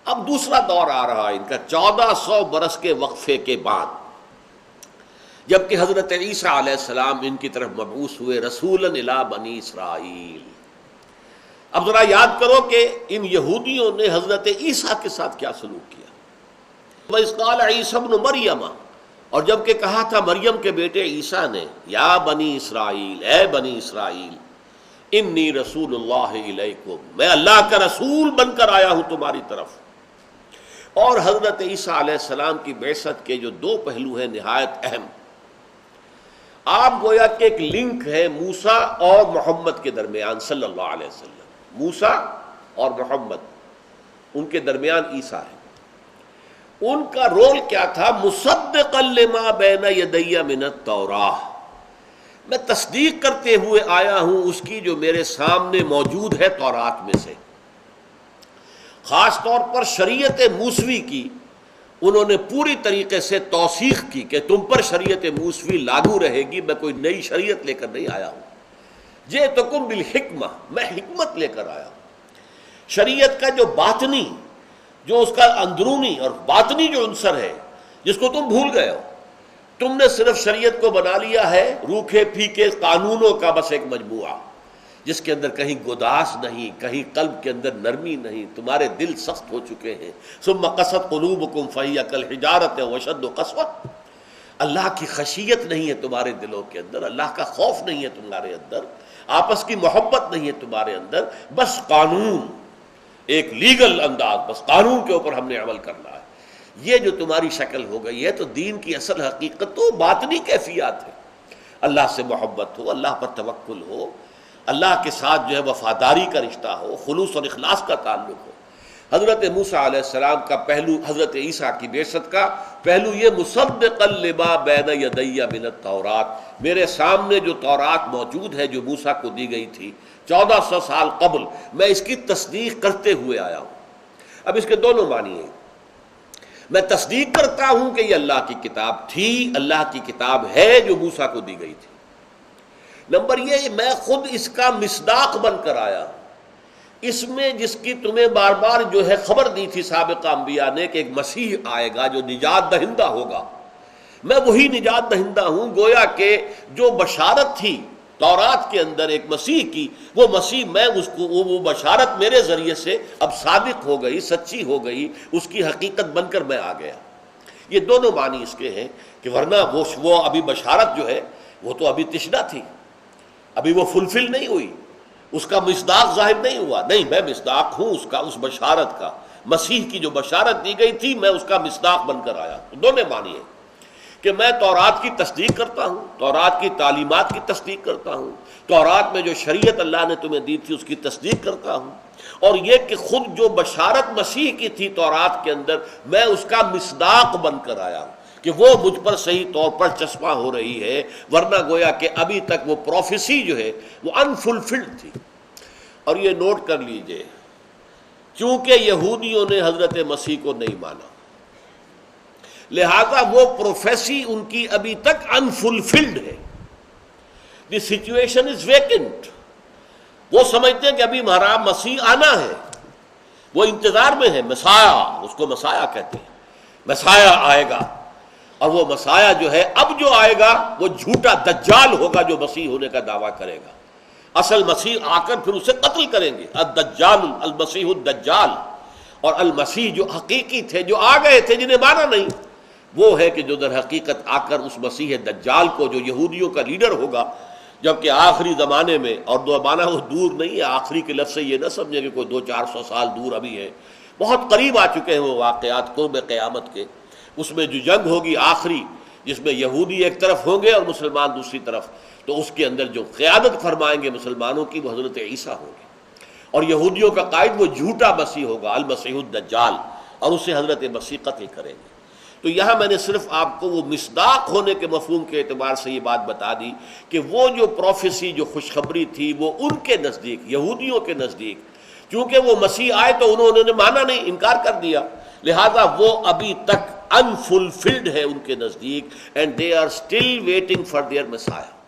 اب دوسرا دور آ رہا ہے ان کا 1400 برس کے وقفے کے بعد، جبکہ حضرت عیسیٰ علیہ السلام ان کی طرف مبعوث ہوئے رسولا الی بنی اسرائیل۔ اب ذرا یاد کرو کہ ان یہودیوں نے حضرت عیسیٰ کے ساتھ کیا سلوک کیا۔ وَإِذْ قَالَ عِیسَیٰ ابْنُ مَرْیَمَ، اور جب کہ کہا تھا مریم کے بیٹے عیسیٰ نے، یا بنی اسرائیل، اے بنی اسرائیل، انی رسول اللہ الیکم، میں اللہ کا رسول بن کر آیا ہوں تمہاری طرف۔ اور حضرت عیسیٰ علیہ السلام کی بعثت کے جو دو پہلو ہیں نہایت اہم، آپ گویا کہ ایک لنک ہے موسیٰ اور محمد کے درمیان صلی اللہ علیہ وسلم۔ موسیٰ اور محمد، ان کے درمیان عیسیٰ ہے۔ ان کا رول کیا تھا؟ مصدقا لما بین یدی من التوراہ، میں تصدیق کرتے ہوئے آیا ہوں اس کی جو میرے سامنے موجود ہے تورات میں سے۔ خاص طور پر شریعت موسوی کی انہوں نے پوری طریقے سے توثیق کی کہ تم پر شریعت موسوی لاگو رہے گی، میں کوئی نئی شریعت لے کر نہیں آیا ہوں۔ جئتکم بالحکمہ، میں حکمت لے کر آیا ہوں۔ شریعت کا جو باطنی، جو اس کا اندرونی اور باطنی جو عنصر ہے جس کو تم بھول گئے ہو، تم نے صرف شریعت کو بنا لیا ہے روکھے پھیکے قانونوں کا بس ایک مجموعہ، جس کے اندر کہیں گداس نہیں، کہیں قلب کے اندر نرمی نہیں، تمہارے دل سخت ہو چکے ہیں۔ ثم قست قلوبکم فہی کالحجارۃ واشد قسوۃ، اللہ کی خشیت نہیں ہے تمہارے دلوں کے اندر، اللہ کا خوف نہیں ہے تمہارے اندر، آپس کی محبت نہیں ہے تمہارے اندر، بس قانون، ایک لیگل انداز، بس قانون کے اوپر ہم نے عمل کرنا ہے۔ یہ جو تمہاری شکل ہو گئی ہے تو دین کی اصل حقیقت تو باطنی کیفیات ہے۔ اللہ سے محبت ہو، اللہ پر توکل ہو، اللہ کے ساتھ جو ہے وفاداری کا رشتہ ہو، خلوص اور اخلاص کا تعلق ہو۔ حضرت موسیٰ علیہ السلام کا پہلو، حضرت عیسیٰ کی بعثت کا پہلو یہ مصدقا لما بین یدی من التورات، میرے سامنے جو تورات موجود ہے جو موسیٰ کو دی گئی تھی 1400 سال قبل، میں اس کی تصدیق کرتے ہوئے آیا ہوں۔ اب اس کے دونوں معنی ہیں، میں تصدیق کرتا ہوں کہ یہ اللہ کی کتاب تھی، اللہ کی کتاب ہے جو موسیٰ کو دی گئی تھی۔ نمبر یہ، میں خود اس کا مصداق بن کر آیا ہوں، اس میں جس کی تمہیں بار بار جو ہے خبر دی تھی سابقہ انبیاء نے کہ ایک مسیح آئے گا جو نجات دہندہ ہوگا، میں وہی نجات دہندہ ہوں۔ گویا کہ جو بشارت تھی تورات کے اندر ایک مسیح کی، وہ مسیح میں اس کو، وہ بشارت میرے ذریعے سے اب صادق ہو گئی، سچی ہو گئی، اس کی حقیقت بن کر میں آ گیا۔ یہ دونوں معنی اس کے ہیں کہ ورنہ وہ ابھی بشارت جو ہے وہ تو ابھی تشنہ تھی، ابھی وہ فلفل نہیں ہوئی، اس کا مصداق ظاہر نہیں ہوا۔ نہیں، میں مصداق ہوں اس کا، اس بشارت کا، مسیح کی جو بشارت دی گئی تھی میں اس کا مصداق بن کر آیا۔ دونوں معنی ہیں کہ میں تورات کی تصدیق کرتا ہوں، تورات کی تعلیمات کی تصدیق کرتا ہوں، تورات میں جو شریعت اللہ نے تمہیں دی تھی اس کی تصدیق کرتا ہوں، اور یہ کہ خود جو بشارت مسیح کی تھی تورات کے اندر میں اس کا مصداق بن کر آیا ہوں کہ وہ مجھ پر صحیح طور پر چشمہ ہو رہی ہے، ورنہ گویا کہ ابھی تک وہ پروفیسی جو ہے وہ انفلفلڈ تھی۔ اور یہ نوٹ کر لیجئے، چونکہ یہودیوں نے حضرت مسیح کو نہیں مانا، لہذا وہ پروفیسی ان کی ابھی تک انفلفلڈ ہے۔ دی سچویشن از ویکنٹ، وہ سمجھتے ہیں کہ ابھی ہمارا مسیح آنا ہے، وہ انتظار میں ہے، مسایہ، اس کو مسایہ کہتے ہیں، مسایہ آئے گا، اور وہ مسایہ جو ہے اب جو آئے گا وہ جھوٹا دجال ہوگا جو مسیح ہونے کا دعویٰ کرے گا۔ اصل مسیح آ کر پھر اسے قتل کریں گے، الدجال، المسیح الدجال۔ اور المسیح جو حقیقی تھے، جو آ گئے تھے، جنہیں مانا نہیں، وہ ہے کہ جو در حقیقت آ کر اس مسیح دجال کو جو یہودیوں کا لیڈر ہوگا، جبکہ آخری زمانے میں، اور زمانہ وہ دور نہیں ہے، آخری کے لفظ سے یہ نہ سمجھیں کہ کوئی 200-400 سال دور ابھی ہے، بہت قریب آ چکے ہیں وہ واقعات قرب قیامت کے۔ اس میں جو جنگ ہوگی آخری، جس میں یہودی ایک طرف ہوں گے اور مسلمان دوسری طرف، تو اس کے اندر جو قیادت فرمائیں گے مسلمانوں کی وہ حضرت عیسیٰ ہوں گے، اور یہودیوں کا قائد وہ جھوٹا مسیح ہوگا، المسیح الدجال، اور اسے حضرت مسیح قتل کریں گے۔ تو یہاں میں نے صرف آپ کو وہ مصداق ہونے کے مفہوم کے اعتبار سے یہ بات بتا دی کہ وہ جو پروفیسی، جو خوشخبری تھی، وہ ان کے نزدیک، یہودیوں کے نزدیک، چونکہ وہ مسیح آئے تو انہوں نے مانا نہیں، انکار کر دیا، لہذا وہ ابھی تک unfulfilled ہے ان کے نزدیک، and they are still waiting for their Messiah۔